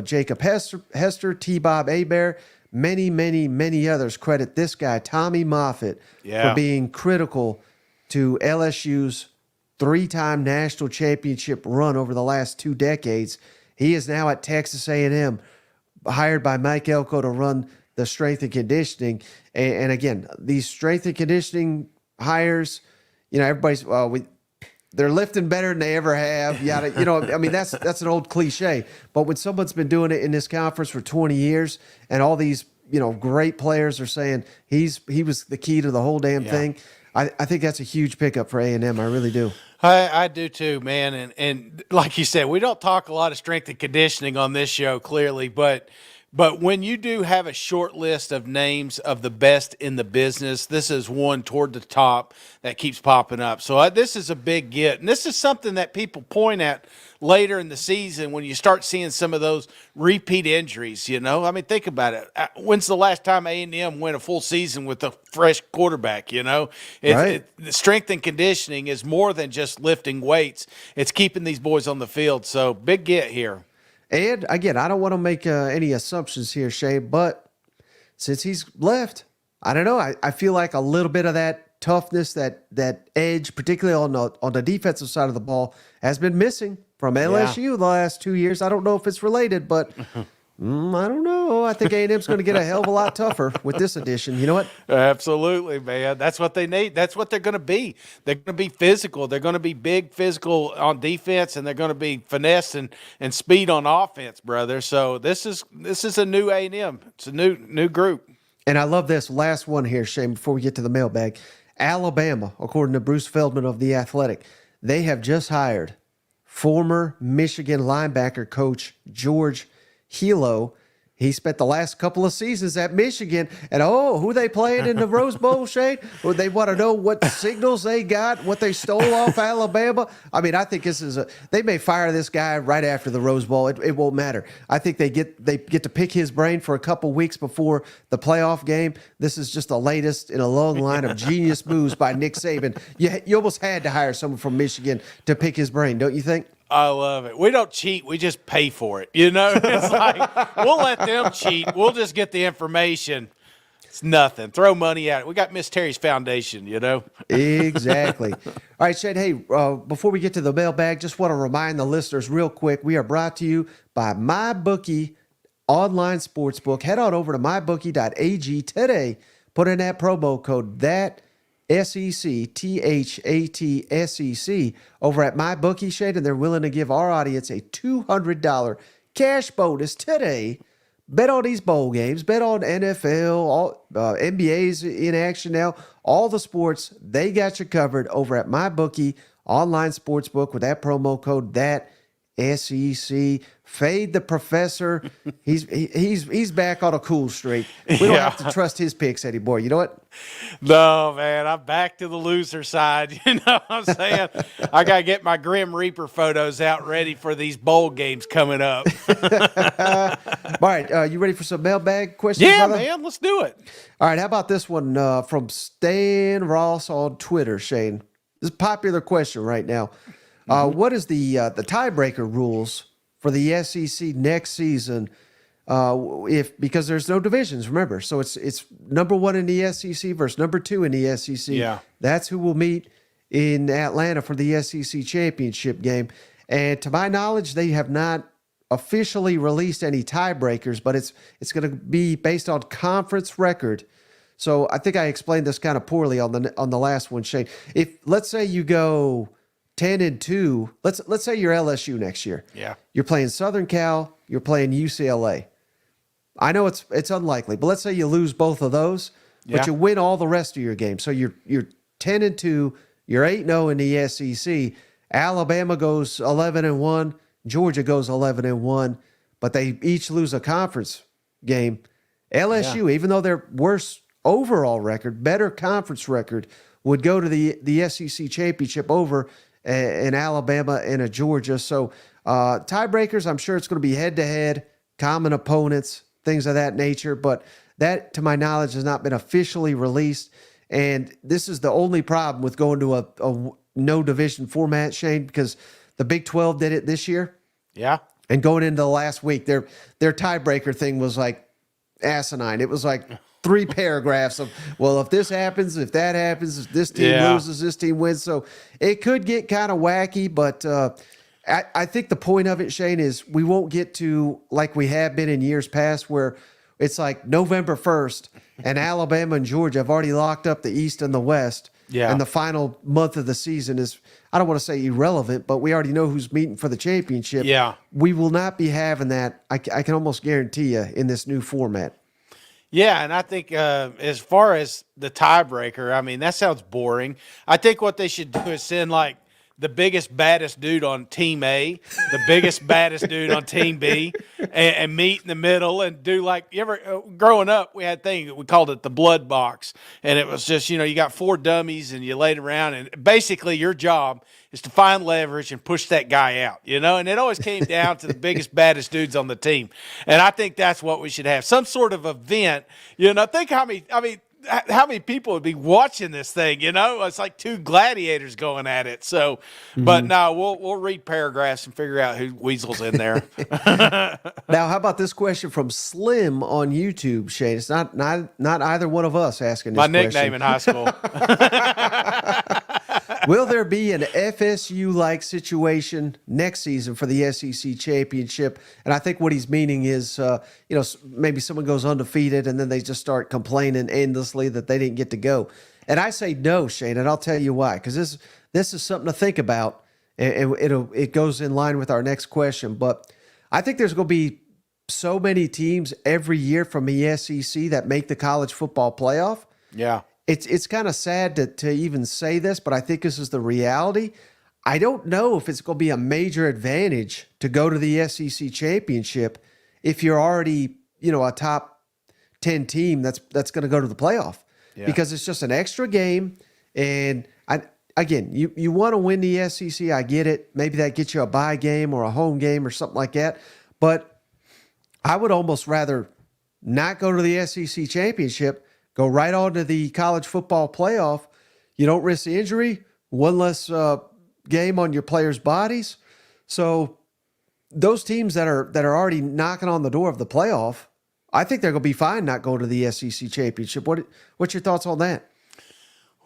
Jacob Hester, T-Bob Hebert, many others credit this guy, Tommy Moffitt, Yeah. for being critical to LSU's 3-time national championship run over the last 2 decades. He is now at Texas A&M, hired by Mike Elko to run the strength and conditioning. And again, these strength and conditioning hires, everybody's, they're lifting better than they ever have. That's an old cliche. But when someone's been doing it in this conference for 20 years and all these, great players are saying he was the key to the whole damn thing, I think that's a huge pickup for A&M. I really do. I do too, man. And like you said, we don't talk a lot of strength and conditioning on this show, clearly, but when you do have a short list of names of the best in the business, this is one toward the top that keeps popping up. So this is a big get. And this is something that people point at later in the season when you start seeing some of those repeat injuries, I mean, think about it. When's the last time A&M went a full season with a fresh quarterback, Right. The strength and conditioning is more than just lifting weights. It's keeping these boys on the field. So big get here. And again, I don't want to make any assumptions here, Shay, but since he's left, I don't know. I feel like a little bit of that toughness, that edge, particularly on the defensive side of the ball, has been missing from LSU the last 2 years. I don't know if it's related, but I don't know. I think A&M's going to get a hell of a lot tougher with this addition. You know what? Absolutely, man. That's what they need. That's what they're going to be. They're going to be physical. They're going to be big physical on defense, and they're going to be finesse and speed on offense, brother. So this is a new A&M. It's a new group. And I love this last one here, Shane, before we get to the mailbag. Alabama, according to Bruce Feldman of The Athletic, they have just hired former Michigan linebacker coach George Hilo. He spent the last couple of seasons at Michigan, and who they playing in the Rose Bowl, Shane? Well, they want to know what signals they got, what they stole off Alabama. I mean, I think they may fire this guy right after the Rose Bowl. It won't matter. I think they get to pick his brain for a couple weeks before the playoff game. This is just the latest in a long line of genius moves by Nick Saban. You almost had to hire someone from Michigan to pick his brain, don't you think? I love it. We don't cheat. We just pay for it. It's like we'll let them cheat. We'll just get the information. It's nothing. Throw money at it. We got Miss Terry's Foundation, Exactly. All right, Shane, hey, before we get to the mailbag, just want to remind the listeners real quick, we are brought to you by MyBookie Online Sportsbook. Head on over to mybookie.ag today. Put in that promo code, SEC, THATSEC, over at MyBookie, Shade, and they're willing to give our audience a $200 cash bonus today. Bet on these bowl games. Bet on NFL, all NBA's in action now. All the sports, they got you covered over at MyBookie online sportsbook with that promo code, that SEC. Fade the professor. He's back on a cool streak. We don't have to trust his picks anymore. You know what? No, man, I'm back to the loser side. You know what I'm saying? I got to get my Grim Reaper photos out ready for these bowl games coming up. All right, you ready for some mailbag questions? Yeah, brother? man, let's do it. All right, how about this one from Stan Ross on Twitter, Shane? This is a popular question right now. What is the tiebreaker rules for the SEC next season? Because there's no divisions, remember, so it's number one in the SEC versus number two in the SEC. Yeah, that's who will meet in Atlanta for the SEC championship game. And to my knowledge, they have not officially released any tiebreakers, but it's going to be based on conference record. So I think I explained this kind of poorly on the last one, Shane. If let's say you go 10-2, let's say you're LSU next year. Yeah, you're playing Southern Cal, you're playing UCLA. I know it's unlikely, but let's say you lose both of those, but you win all the rest of your games. So you're 10-2, you're 8-0 in the SEC. Alabama goes 11-1, Georgia goes 11-1, but they each lose a conference game. LSU, even though they're worse overall record, better conference record, would go to the SEC championship over an Alabama and a Georgia. So tiebreakers, I'm sure it's going to be head-to-head, common opponents, things of that nature. But that, to my knowledge, has not been officially released. And this is the only problem with going to a no-division format, Shane, because the Big 12 did it this year. Yeah. And going into the last week, their tiebreaker thing was like asinine. It was like 3 paragraphs of, well, if this happens, if that happens, if this team loses, this team wins. So it could get kind of wacky, but I think the point of it, Shane, is we won't get to like we have been in years past where it's like November 1st and Alabama and Georgia have already locked up the East and the West. Yeah. And the final month of the season is, I don't want to say irrelevant, but we already know who's meeting for the championship. Yeah. We will not be having that, I can almost guarantee you, in this new format. Yeah, and I think as far as the tiebreaker, I mean, that sounds boring. I think what they should do is send, like, the biggest, baddest dude on Team A, the biggest, baddest dude on Team B, and meet in the middle and do like, you ever, growing up, we had a thing, we called it the blood box. And it was just, you got 4 dummies and you laid around, and basically your job is to find leverage and push that guy out, and it always came down to the biggest, baddest dudes on the team. And I think that's what we should have, some sort of event, think how many people would be watching this thing, It's like 2 gladiators going at it. So, but no, we'll read paragraphs and figure out who weasels in there. Now, how about this question from Slim on YouTube, Shane? It's not either one of us asking this question. My nickname in high school. Will there be an FSU-like situation next season for the SEC championship? And I think what he's meaning is, maybe someone goes undefeated and then they just start complaining endlessly that they didn't get to go. And I say no, Shane, and I'll tell you why. Because this is something to think about, and it goes in line with our next question. But I think there's going to be so many teams every year from the SEC that make the college football playoff. Yeah. It's kind of sad to even say this, but I think this is the reality. I don't know if it's going to be a major advantage to go to the SEC championship if you're already, a top 10 team that's going to go to the playoff, because it's just an extra game. And you want to win the SEC. I get it. Maybe that gets you a bye game or a home game or something like that. But I would almost rather not go to the SEC championship. Go right on to the college football playoff. You don't risk the injury. One less game on your players' bodies. So those teams that are already knocking on the door of the playoff, I think they're going to be fine not going to the SEC championship. What's your thoughts on that?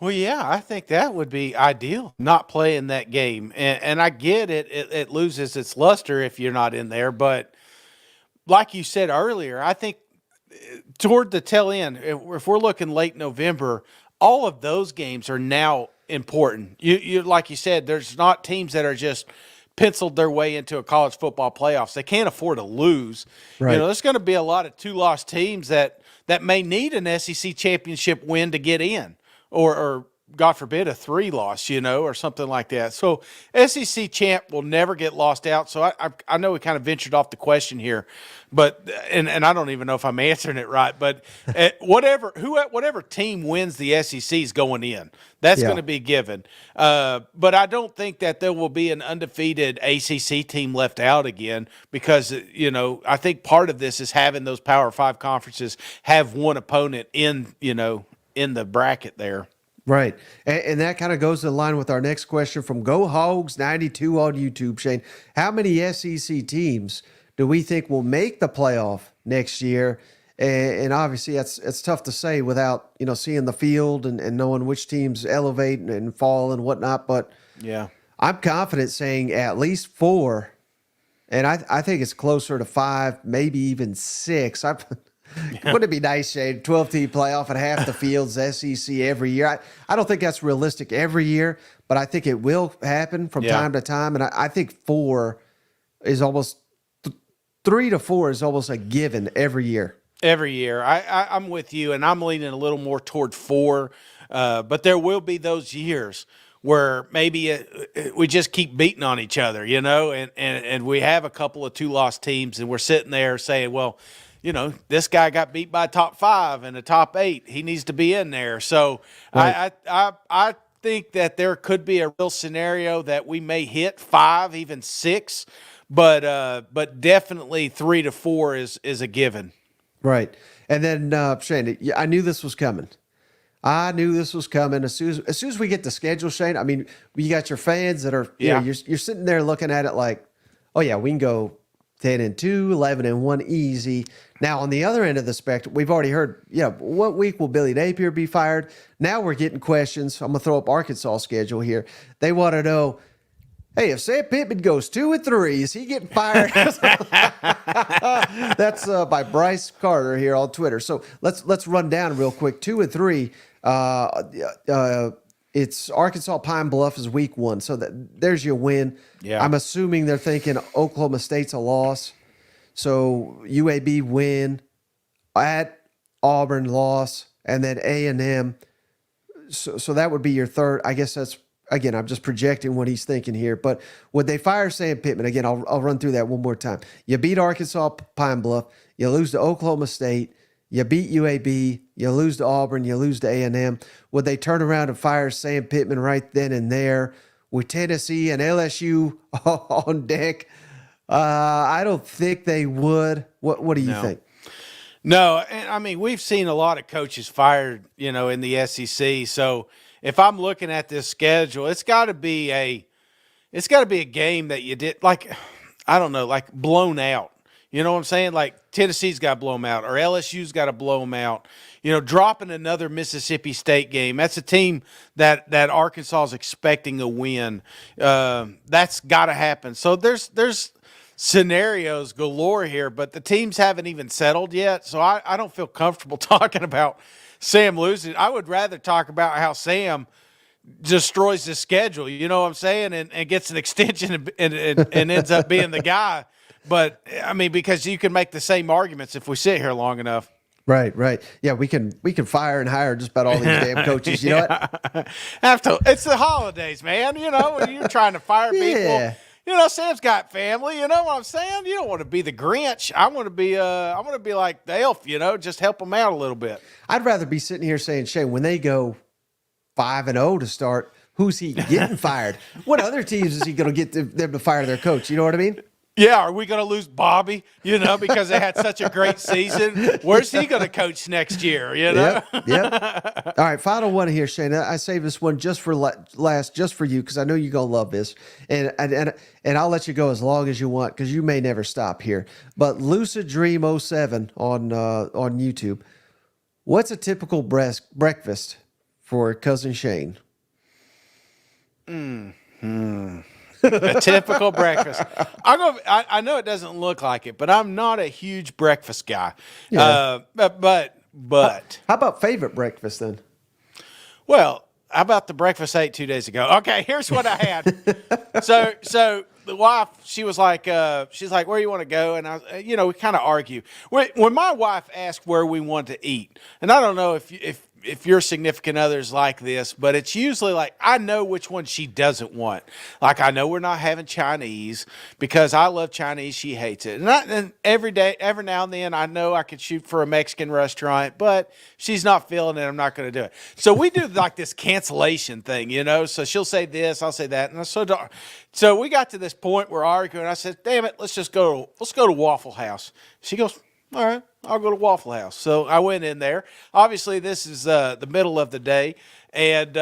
Well, yeah, I think that would be ideal, not playing that game. And I get it. It loses its luster if you're not in there. But like you said earlier, I think toward the tail end, if we're looking late November, all of those games are now important. You like you said, there's not teams that are just penciled their way into a college football playoffs. They can't afford to lose. Right. There's going to be a lot of 2-loss teams that may need an SEC championship win to get in, or God forbid, a 3-loss, or something like that. So SEC champ will never get lost out. So I know we kind of ventured off the question here, but and I don't even know if I'm answering it right. But whatever team wins the SEC is going in. That's going to be given. But I don't think that there will be an undefeated ACC team left out again because I think part of this is having those Power 5 conferences have one opponent in the bracket there. Right. And that kind of goes in line with our next question from Go Hogs 92 on YouTube, Shane. How many SEC teams do we think will make the playoff next year? And obviously it's tough to say without, seeing the field and knowing which teams elevate and fall and whatnot. But yeah, I'm confident saying at least 4. And I think it's closer to 5, maybe even 6. Wouldn't it be nice, Shane? 12-team playoff and half the field's SEC every year. I don't think that's realistic every year, but I think it will happen from time to time. And I think 4 is almost 3 to 4 is almost a given every year. Every year. I'm with you, and I'm leaning a little more toward 4. But there will be those years where maybe we just keep beating on each other, and we have a couple of 2-loss teams, and we're sitting there saying, well, this guy got beat by a top 5 and a top 8. He needs to be in there. So right. I think that there could be a real scenario that we may hit 5, even 6, but definitely 3 to 4 is a given. Right. And then Shane, I knew this was coming. As soon as we get the schedule, Shane. I mean, you got your fans that are you're sitting there looking at it like, oh yeah, we can go 10-2, 11-1 easy. Now, on the other end of the spectrum, we've already heard, what week will Billy Napier be fired? Now we're getting questions. I'm going to throw up Arkansas' schedule here. They want to know, hey, if Sam Pittman goes 2-3, is he getting fired? That's by Bryce Carter here on Twitter. So let's run down real quick. 2-3. It's Arkansas Pine Bluff is week 1. So there's your win. Yeah. I'm assuming they're thinking Oklahoma State's a loss. So UAB win, at Auburn loss, and then A&M. So that would be your third. I guess that's, again, I'm just projecting what he's thinking here. But would they fire Sam Pittman? Again, I'll run through that one more time. You beat Arkansas Pine Bluff. You lose to Oklahoma State. You beat UAB. You lose to Auburn. You lose to A&M. Would they turn around and fire Sam Pittman right then and there with Tennessee and LSU on deck? I don't think they would. What do you think? No, and I mean, we've seen a lot of coaches fired, in the SEC. So if I'm looking at this schedule, it's got to be a game that you did, like, I don't know, like blown out. You know what I'm saying? Like Tennessee's got to blow them out, or LSU's got to blow them out. Dropping another Mississippi State game. That's a team that Arkansas is expecting a win. That's got to happen. So there's scenarios galore here, but the teams haven't even settled yet. So I don't feel comfortable talking about Sam losing. I would rather talk about how Sam destroys the schedule, you know what I'm saying, and gets an extension and ends up being the guy. But I mean, because you can make the same arguments if we sit here long enough. Right. Yeah, we can fire and hire just about all these damn coaches. You know what? It's the holidays, man. When you're trying to fire people. Sam's got family. You know what I'm saying? You don't want to be the Grinch. I want to be like the elf. Just help them out a little bit. I'd rather be sitting here saying, Shane, when they go 5-0 to start, who's he getting fired? What other teams is he going to get them to fire their coach? You know what I mean? Yeah, are we going to lose Bobby, because they had such a great season? Where's he going to coach next year, Yep. All right, final one here, Shane. I saved this one just for last, just for you, because I know you're going to love this. And I'll let you go as long as you want, because you may never stop here. But Lucid Dream 07 on YouTube. What's a typical breakfast for Cousin Shane? A typical breakfast. I know it doesn't look like it, but I'm not a huge breakfast guy. Yeah. But how about favorite breakfast then? Well, how about the breakfast I ate 2 days ago? Okay, here's what I had. So the wife, she was like, she's like, where you want to go? And we kind of argue. When my wife asked where we want to eat, and I don't know if your significant other's like this, but it's usually like I know which one she doesn't want. Like I know we're not having Chinese because I love Chinese. She hates it. And every now and then I know I could shoot for a Mexican restaurant, but she's not feeling it. I'm not going to do it. So we do like this cancellation thing, So she'll say this, I'll say that. And so we got to this point where arguing. I said, damn it, let's go to Waffle House. She goes, all right, I'll go to Waffle House. So I went in there. Obviously, this is the middle of the day, and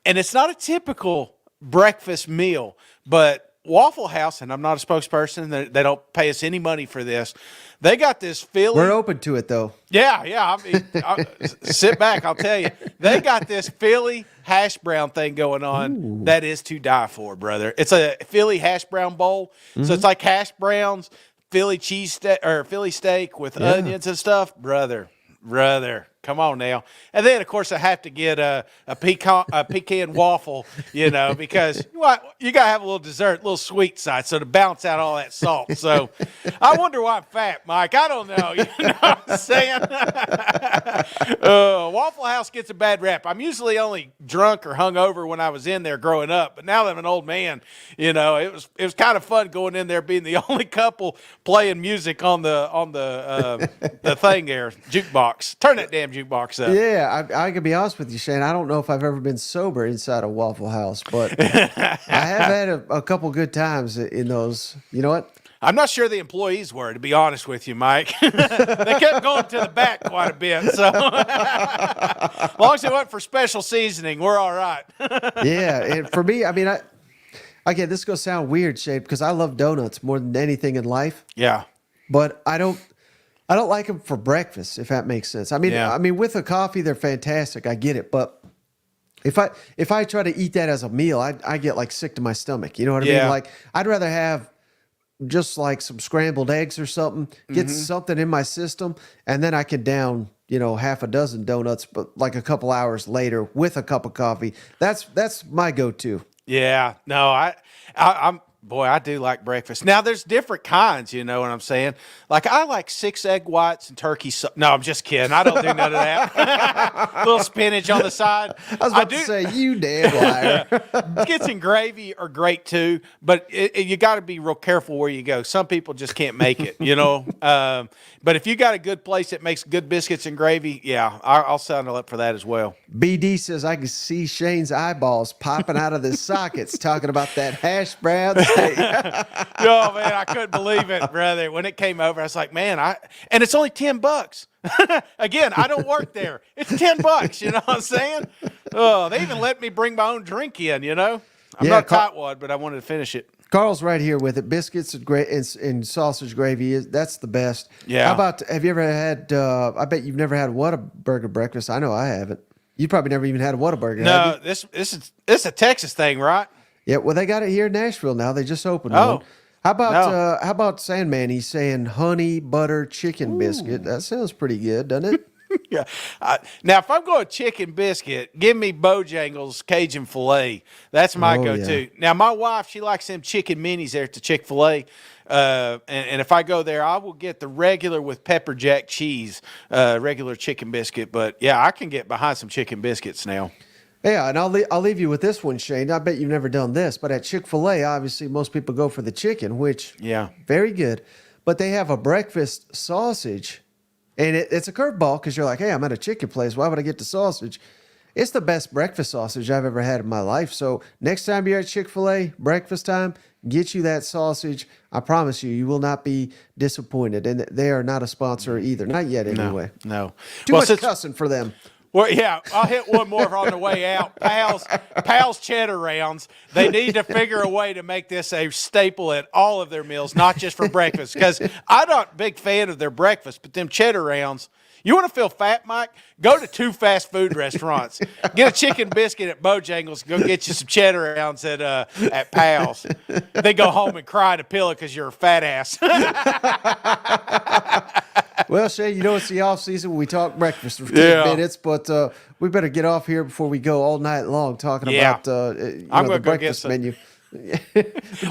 it's not a typical breakfast meal, but Waffle House, and I'm not a spokesperson, they don't pay us any money for this. They got this Philly. We're open to it, though. Yeah. I mean, sit back, I'll tell you. They got this Philly hash brown thing going on that is to die for, brother. It's a Philly hash brown bowl, so it's like hash browns, Philly Philly steak with onions and stuff, brother. Come on now. And then, of course, I have to get a pecan waffle, because you got to have a little dessert, a little sweet side, so to balance out all that salt. So I wonder why I'm fat, Mike. I don't know. You know what I'm saying? Waffle House gets a bad rap. I'm usually only drunk or hungover when I was in there growing up, but now that I'm an old man, it was kind of fun going in there being the only couple playing music on the thing there, jukebox. Turn that damn jukebox up. Yeah, I can be honest with you, Shane. I don't know if I've ever been sober inside a Waffle House, but I have had a couple good times in those. You know what? I'm not sure the employees were, to be honest with you, Mike. They kept going to the back quite a bit. So as long as it wasn't for special seasoning, we're all right. Yeah, and for me, I mean, again, this is going to sound weird, Shane, because I love donuts more than anything in life. Yeah. But I don't like them for breakfast, if that makes sense. I mean, with a coffee, they're fantastic. I get it, but if I try to eat that as a meal, I get like sick to my stomach. You know what I mean? Like I'd rather have just like some scrambled eggs or something, get something in my system, and then I can down half a dozen donuts, but like a couple hours later with a cup of coffee. That's my go-to. Yeah. No, I'm. Boy, I do like breakfast. Now, there's different kinds, you know what I'm saying? Like, I like 6 egg whites and turkey. No, I'm just kidding. I don't do none of that. A little spinach on the side. I was about to say, you damn liar. Biscuits and gravy are great, too, but you got to be real careful where you go. Some people just can't make it, But if you got a good place that makes good biscuits and gravy, yeah, I'll sign up for that as well. BD says, I can see Shane's eyeballs popping out of the sockets talking about that hash brown steak. Oh, man, I couldn't believe it, brother. When it came over, I was like, man, and it's only $10. Again, I don't work there. It's $10, you know what I'm saying? Oh, they even let me bring my own drink in, I'm not a tightwad, but I wanted to finish it. Carl's right here with it. Biscuits and sausage gravy, that's the best. Yeah. How about, have you ever had, I bet you've never had Whataburger breakfast. I know I haven't. You probably never even had a Whataburger. No, this is a Texas thing, right? Yeah, well, they got it here in Nashville now. They just opened one. How about Sandman? He's saying honey butter chicken biscuit. That sounds pretty good, doesn't it? Yeah. Now, if I'm going chicken biscuit, give me Bojangles Cajun filet. That's my go-to. Yeah. Now, my wife, she likes them chicken minis there at the Chick-fil-A. And if I go there, I will get the regular with pepper jack cheese, regular chicken biscuit. But, yeah, I can get behind some chicken biscuits now. Yeah, and I'll leave you with this one, Shane. I bet you've never done this, but at Chick-fil-A, obviously, most people go for the chicken, which, very good. But they have a breakfast sausage. And it's a curveball because you're like, hey, I'm at a chicken place. Why would I get the sausage? It's the best breakfast sausage I've ever had in my life. So next time you're at Chick-fil-A, breakfast time, get you that sausage. I promise you, you will not be disappointed. And they are not a sponsor either. Not yet, anyway. No. Too much cussing for them. Well, yeah, I'll hit one more on the way out. Pal's Cheddar Rounds. They need to figure a way to make this a staple at all of their meals, not just for breakfast. Because I'm not a big fan of their breakfast, but them Cheddar Rounds. You want to feel fat, Mike? Go to 2 fast food restaurants. Get a chicken biscuit at Bojangles. Go get you some Cheddar Rounds at Pal's. Then go home and cry in a pillow because you're a fat ass. Well, Shane, it's the off season when we talk breakfast for 10 Yeah. minutes, but we better get off here before we go all night long talking Yeah. about I'm the gonna go get breakfast some. menu.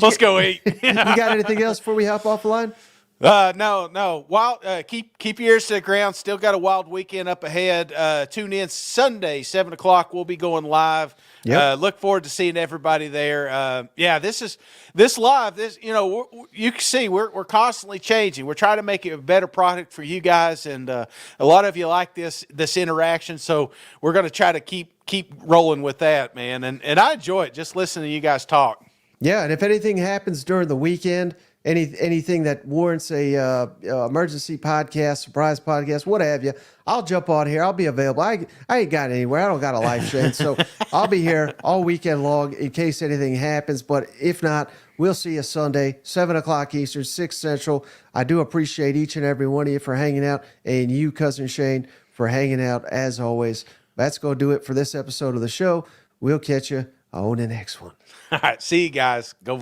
Let's go eat. You got anything else before we hop off the line? No. Wild. Keep your ears to the ground. Still got a wild weekend up ahead. Tune in Sunday, 7:00. We'll be going live. Yep. Look forward to seeing everybody there. This live. You can see we're constantly changing. We're trying to make it a better product for you guys, and a lot of you like this interaction. So we're going to try to keep rolling with that, man. And I enjoy it just listening to you guys talk. Yeah, and if anything happens during the weekend, anything that warrants a emergency podcast, surprise podcast, what have you, I'll jump on here. I'll be available. I ain't got anywhere. I don't got a life, Shane. So I'll be here all weekend long in case anything happens. But if not, we'll see you Sunday, 7:00 Eastern, 6 Central. I do appreciate each and every one of you for hanging out, and you, Cousin Shane, for hanging out as always. That's going to do it for this episode of the show. We'll catch you on the next one. All right, see you guys. Go.